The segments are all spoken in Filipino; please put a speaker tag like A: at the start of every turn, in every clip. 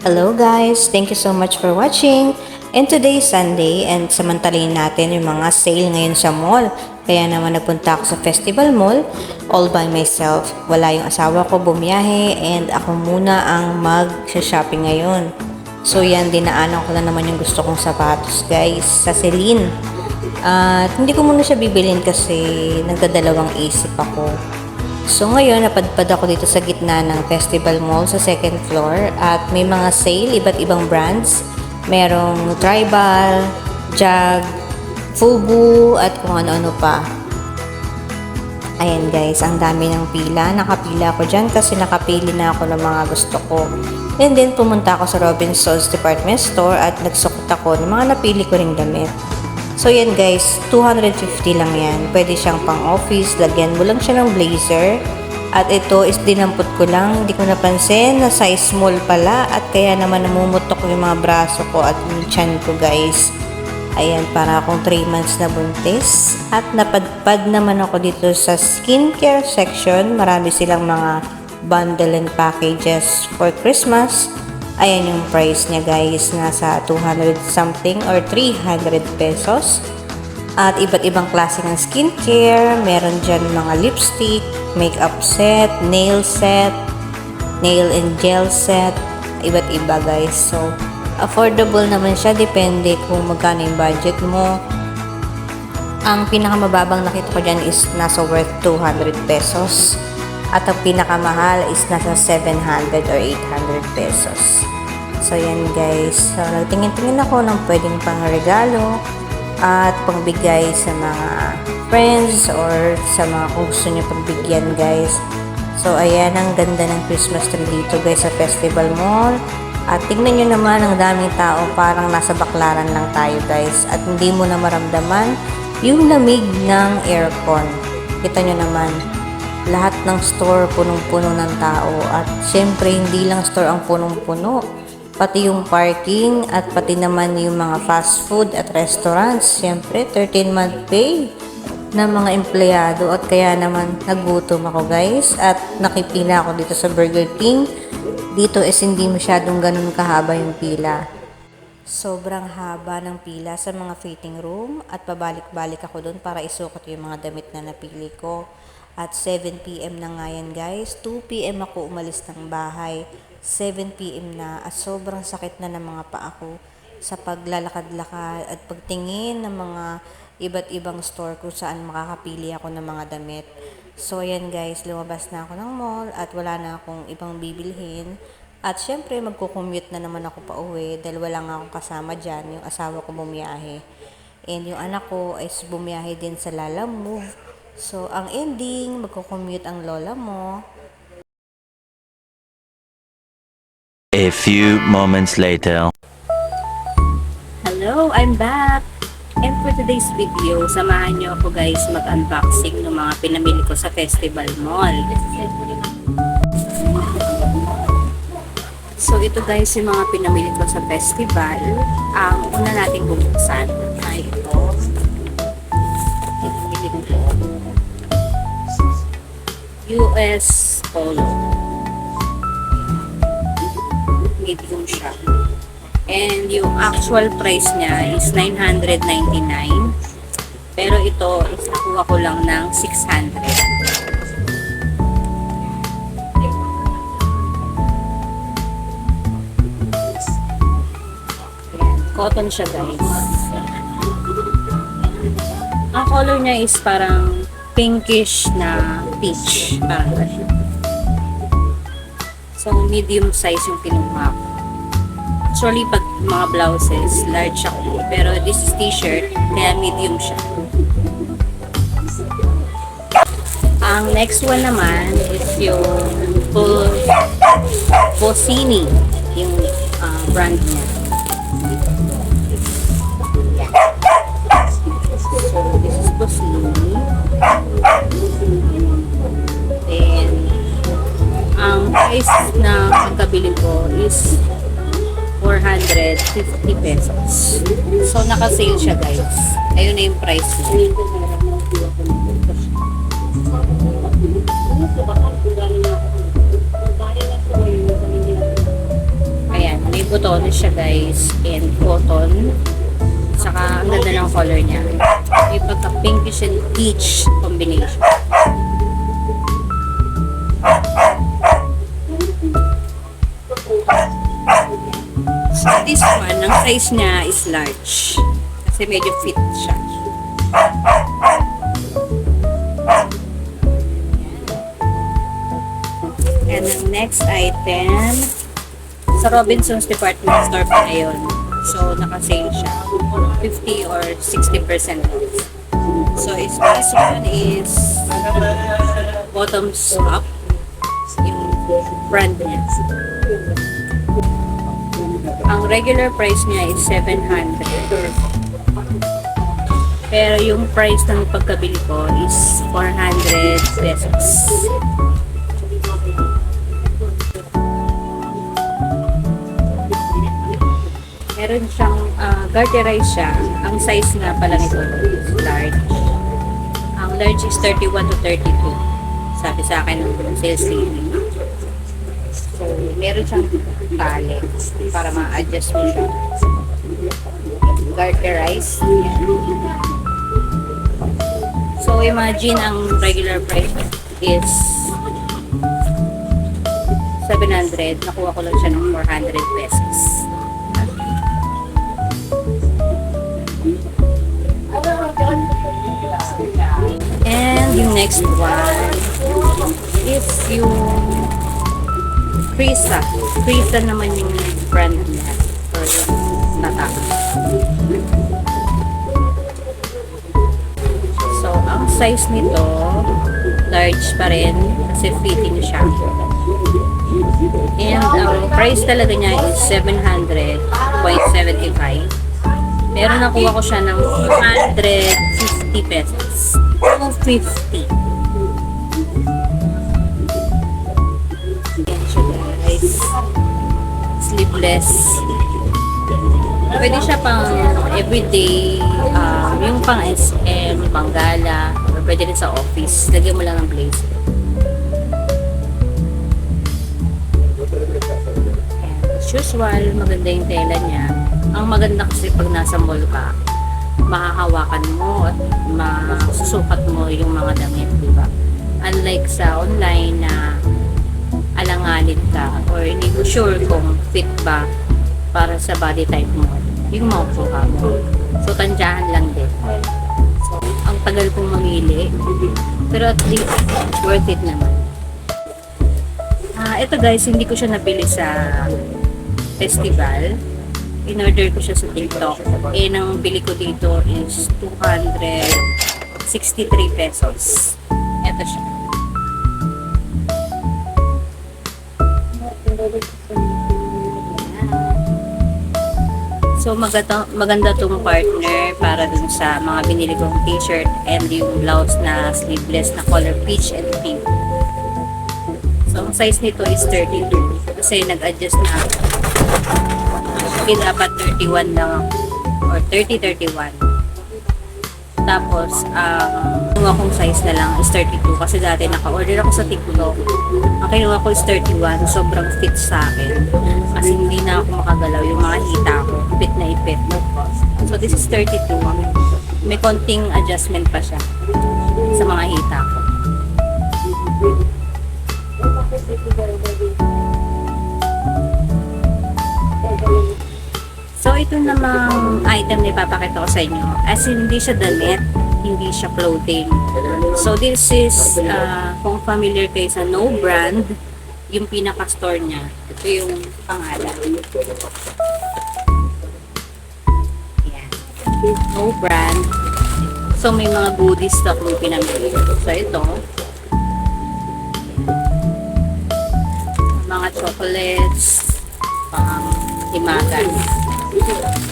A: Hello guys! Thank you so much for watching. And today is Sunday and samantalayin natin yung mga sale ngayon sa mall. Kaya naman nagpunta ako sa Festival Mall all by myself. Wala yung asawa ko bumiyahe and ako muna ang mag-shopping ngayon. So yan, dinaanan ko na naman yung gusto kong sapatos guys sa Celine. At hindi ko muna siya bibilin kasi nagdadalawang isip ako. So ngayon, napadpad ako dito sa gitna ng Festival Mall sa second floor at may mga sale, iba't ibang brands. Merong Tribal, Jag, Fubu at kung ano-ano pa. Ayan guys, ang dami ng pila. Nakapila ako dyan kasi nakapili na ako ng mga gusto ko. And then pumunta ako sa Robinsons Department Store at nagsukot ako ng mga napili ko ring damit. So yan guys, 250 lang yan. Pwede siyang pang office, lagyan mo lang siya ng blazer. At ito is dinampot ko lang, hindi ko napansin na size small pala at kaya naman namumutok yung mga braso ko at yung tiyan ko guys. Ayan, para akong 3 months na buntis. At napadpad naman ako dito sa skincare section. Marami silang mga bundle and packages for Christmas. Ayan yung price niya guys, nasa 200 something or 300 pesos. At iba't ibang klase ng skincare, meron dyan mga lipstick, makeup set, nail and gel set, iba't iba guys. So, affordable naman siya, depende kung magkano yung budget mo. Ang pinakamababang nakita ko dyan is nasa worth 200 pesos. At ang pinakamahal is nasa 700 or 800 pesos. So, yan guys. So, nagtingin-tingin ako ng pwedeng pang regalo at pangbigay sa mga friends or sa mga kung gusto nyo pagbigyan guys. So, ayan ang ganda ng Christmas tree dito guys sa Festival Mall. At tingnan nyo naman ang daming tao, parang nasa baklaran lang tayo guys. At hindi mo na maramdaman yung lamig ng aircon. Kita nyo naman, lahat ng store punong-puno ng tao. At syempre, hindi lang store ang punong-puno, pati yung parking at pati naman yung mga fast food at restaurants. Syempre, 13-month pay ng mga empleyado at kaya naman nagutom ako guys at nakipila ako dito sa Burger King. Dito is hindi masyadong ganun kahaba yung pila. Sobrang haba ng pila sa mga fitting room at pabalik-balik ako doon para isukat yung mga damit na napili ko. At 7 PM na nga yan guys. 2 PM ako umalis ng bahay. 7 PM na at sobrang sakit na ng mga paa ko sa paglalakad-lakad at pagtingin ng mga iba't ibang store kung saan makakapili ako ng mga damit. So ayan guys, lumabas na ako ng mall at wala na akong ibang bibilhin. At syempre magko-commute na naman ako pa uwi dahil wala nga akong kasama dyan, yung asawa ko bumiyahe. And yung anak ko ay bumiyahe din sa Lala Move. So ang ending, magko-commute ang lola mo.
B: A few moments later.
C: Hello, I'm back! And for today's video, samahan niyo ako guys mag-unboxing ng mga pinamili ko sa Festival Mall. So ito guys yung mga pinamili ko sa festival. Ang una nating bubuksan ay ito. Pinamili ko US Polo. Medium siya. And yung actual price niya is 999. Pero ito is nakuha ko lang ng 600. Ayan, cotton siya guys. Ang color niya is parang pinkish na peach. Parang ganyan. So, medium size yung kinuha ko. Actually, pag mga blouses, large ako. Pero this is t-shirt, kaya medium siya. Ang next one naman is yung full Bossini, yung brand niya. So, this is Bossini. Then, ang price na pagkabili ko is 450 pesos. So, naka-sale siya guys. Ayun na yung price niya. Ayan, Butones siya guys, and cotton. Saka ang ganda ng color niya. May pagka pinkish and peach combination. So this one, ang size niya is large. Kasi medyo fit siya. And ang next item, sa Robinsons Department Store pa ngayon. So, naka-sale siya. 50 or 60% off. So, this one is bottoms up. Yung brand niya. Ang regular price niya is 700. Pero yung price ng pagkabili ko is 400 pesos. Meron siyang garterized siya. Ang size nga pala nito is large. Ang large is 31 to 32. Sabi sa akin ng sales lady. So, meron siyang tali para ma-adjust mo siya. Garterized. So, imagine ang regular price is 700. Nakuha ko lang siya ng 400 pesos. And yung next one is yung Krisa. Krisa naman yung brand niya. Or yung nata. So, ang size nito, large pa rin kasi fitting siya. And ang price talaga niya is 700.75. Pero nakuha ko siya ng 250 pesos. 250. Ayan siya guys. Sleeveless. Pwede siya pang everyday, yung pang SM, pang gala, or pwede rin sa office. Lagyan mo lang ng blazer. Ayan. As usual, maganda yung tela niya. Ang maganda kasi pag nasa mall ka, mahahawakan mo at masusukat mo yung mga damit, di ba? Unlike sa online na alanganin ka or hindi mo sure kung fit ba para sa body type mo, yung makukuha mo. So, tansyahan lang din. So, ang tagal kong mamili, pero at least worth it naman. Ito guys, hindi ko siya nabili sa festival. In-order ko siya sa TikTok. Ang bili ko dito is 263 pesos. Ito siya. So, maganda tong partner para dun sa mga binili kong t-shirt and yung blouse na sleeveless na color peach and pink. So, ang size nito is 32. Kasi nag-adjust na ako. Okay, dapat 31 lang or 30-31. Tapos, yung akong size na lang is 32 kasi dati naka-order ako sa TikTok. Ang kinuha ko is 31, sobrang fit sa akin. Kasi hindi na ako makagalaw yung mga hita ko, fit na ipit. So, this is 32. May konting adjustment pa siya sa mga hita ko. So, ito namang item na ipapakita ko sa inyo. As in, hindi siya damit, hindi siya clothing. So, this is, kung familiar kayo sa No Brand, yung pinaka-store niya. Ito yung pangalan. Ayan. No Brand. So, may mga goodies na kung pinamili. So, ito. Mga chocolates, pang-himagan.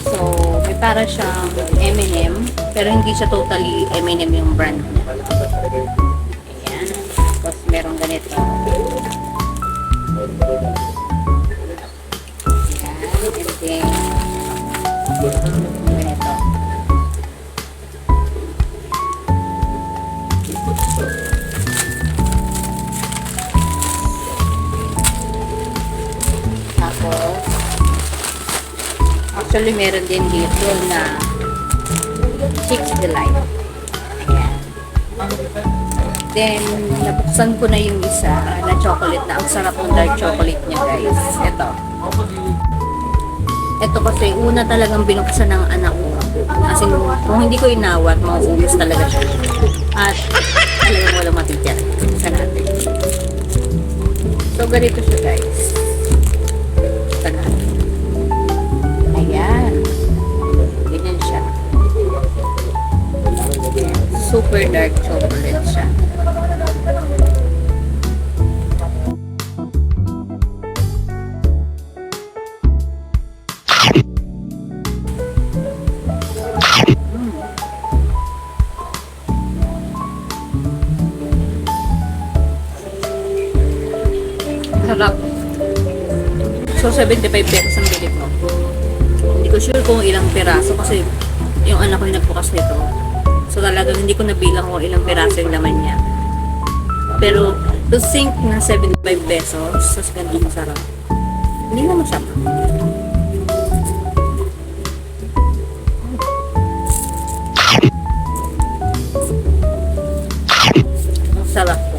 C: So, may para siyang M&M, pero hindi siya totally M&M yung brand niya. Ayan. Tapos, merong ganito. Ayan. And then, ganito. Tapos, Actually, meron din dito na Chicks Delight. Ayan. Then, nabuksan ko na yung isa na chocolate na. Ang sarap ng dark chocolate niya, guys. Ito. Ito kasi, una talagang binuksan ng anak ko. Kasi kung hindi ko inawat, mauubos talaga siya. At talagang walang matitira sa natin. So, ganito siya, guys. Ito na. Ayan. Ganyan siya. Super dark chocolate siya. Sarap. So, 75 pesos ang bili ko. Hindi ko sure kung ilang piraso kasi yung anak ko yung nagbukas nito. So, talagang hindi ko nabilang kung ilang piraso yung laman niya. Pero, to think na 75 pesos, tas ganito masarap. Hindi na masarap. Ang sarap ko.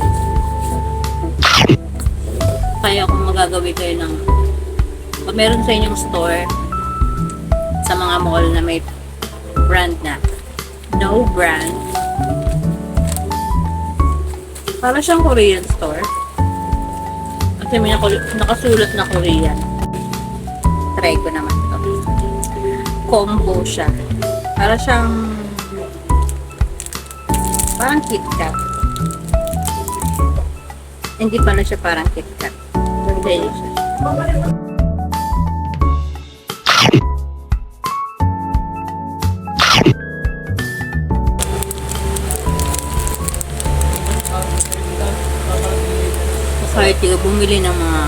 C: Kaya kung magagawin kayo ng kung meron sa inyong store sa mga mall na may brand na no brand, para siyang Korean store kasi may nakasulat na Korean. Try ko naman to. Combo siya, para siyang parang KitKat. Hindi pala siya parang KitKat. Hindi siya. Kahit ko bumili ng mga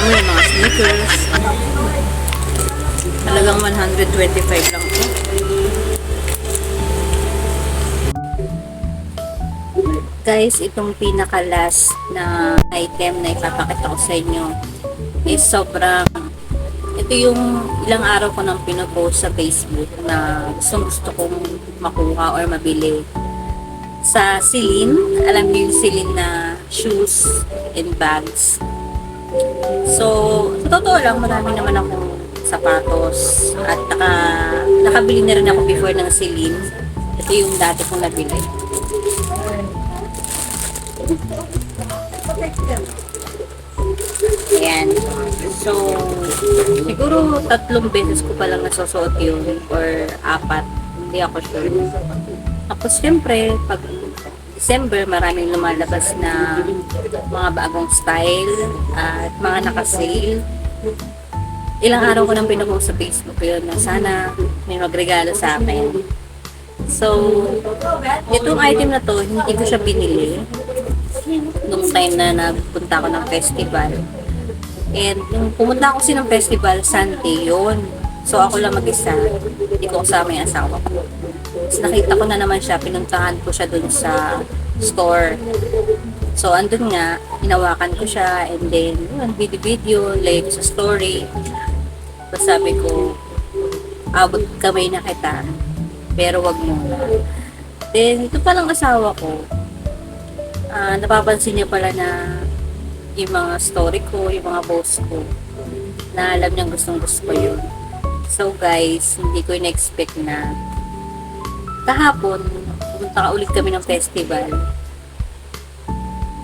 C: yung mga sneakers, talagang 125 lang po. Guys, itong pinaka-last na item na ipapakita ko sa inyo is sobrang, ito yung ilang araw ko nang pinopost sa Facebook na gusto kong makuha or mabili. Sa Celine, alam niyo yung Celine na shoes and bags. So, sa totoo lang, marami naman akong sapatos at nakabili na rin ako before ng Celine. Ito yung dati kong nabili. Ayan. So, siguro 3 beses ko palang nasusuot yun or 4. Hindi ako sure. Tapos, syempre, pag December, maraming lumalabas na mga bagong style at mga naka-sale. Ilang araw ko nang pinupost sa Facebook yun na sana may magregalo sa akin. So, itong item na to, hindi ko siya binili nung time na nagpunta ako ng festival. And nung pumunta ako kasi ng festival, Sunday yun. So, ako lang mag-isa. Hindi ko kasama yung asawa ko. Tapos nakita ko na naman siya, pinuntahan ko siya dun sa store. So, andun nga, hinawakan ko siya, and then, yun, video, lagay ko sa story. Tapos sabi ko, abot kamay na kita, pero wag muna. Then, ito palang asawa ko, napapansin niya pala na yung mga story ko, yung mga post ko, na alam niyang gustong gusto ko yun. So guys, hindi ko in-expect na kahapon, pumunta ulit kami ng festival.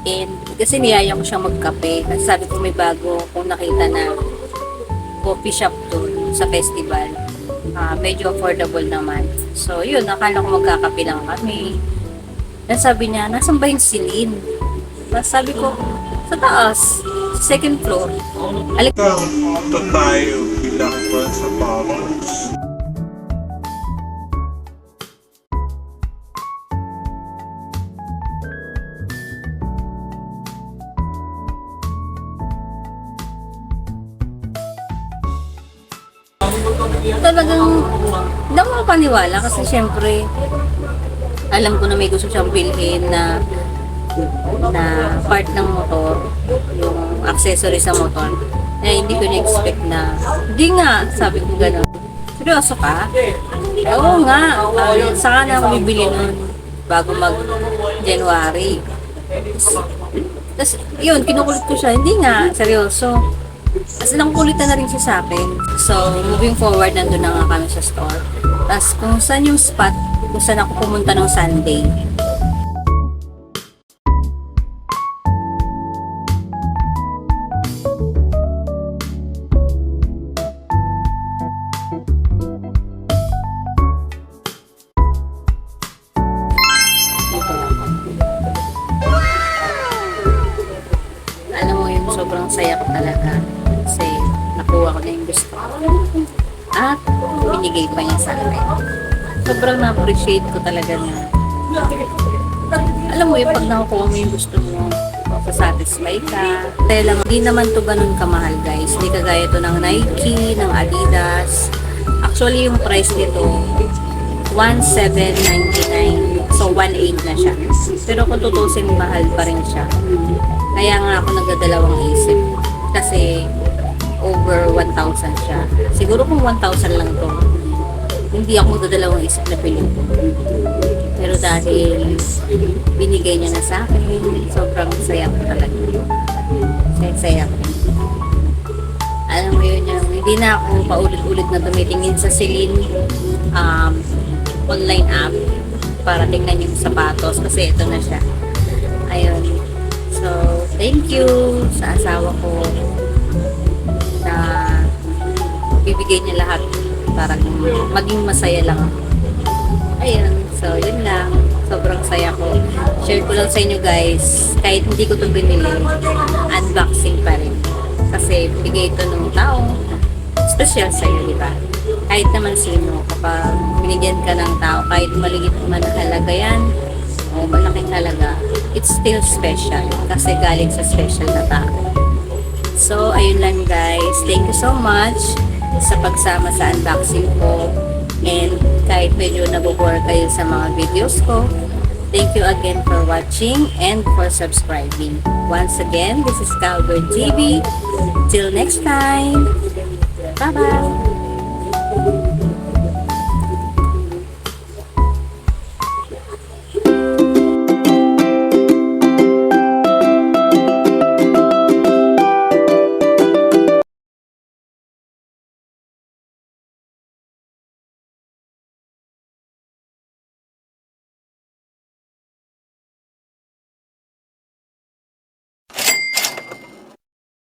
C: And kasi niyaya ko siyang magkape. Kasi sabi ko may bago kung nakita na coffee shop doon sa festival. Medyo affordable naman. So yun, nakala ko magkakape lang kami. Then sabi niya, nasan ba yung Celine? Tapos sabi ko, sa taas, second floor.
D: Ito tayo bilang sa Pavos.
C: Talagang hindi ako makapaniwala kasi syempre alam ko na may gusto siyang bilhin na part ng motor, yung accessory sa motor. Na hindi ko na-expect na, hindi nga, sabi ko gano'n. Seryoso ka? Oo nga, saka na ako bibili nun bago mag-January. Tapos, yun, kinukulit ko siya. Hindi nga, seryoso. Tapos, nangkulitan na rin siya sa akin. So, moving forward, nandun na nga kami sa store. Tapos, kung saan yung spot, kung saan ako pumunta ng Sunday. Alam mo yung sobrang saya ko talaga kasi nakuha ko na yung gusto ko at binigay pa niya sa akin. Sobrang na-appreciate ko talaga na alam mo yung pag nakukuha mo yung gusto mo, satisfy ka. Kaya lang, hindi naman to ganun kamahal guys. Hindi kagaya to ng Nike, ng Adidas. Actually, yung price nito, 1,799. So, 1,800 na siya. Pero kung tutusin, mahal pa rin siya. Kaya nga ako nagdadalawang isip. Kasi, over 1,000 siya. Siguro kung 1,000 lang to, hindi ako magdadalawang isip na bilhin ko. Pero dahil binigay niya na sa akin, sobrang saya ko talaga. Saya ko. Alam mo yun, hindi na ako paulit-ulit na tumitingin sa Celine online app para tingnan yung sapatos kasi ito na siya. Ayun. So, thank you sa asawa ko na bibigay niya lahat para maging masaya lang ako. Ayun. So, yun lang. Sobrang saya ko. Share ko lang sa inyo guys. Kahit hindi ko ito binili, unboxing pa rin. Kasi bigay ito ng taong special sa'yo, di ba? Kahit naman sino, kapag binigyan ka ng tao, kahit maliit man ang halaga yan, o malaking halaga, it's still special. Kasi galing sa special na tao. So, ayun lang guys. Thank you so much sa pagsama sa unboxing ko. And kahit medyo nabobore kayo sa mga videos ko, thank you again for watching and for subscribing. Once again, this is Calvert TV. Till next time. Bye-bye.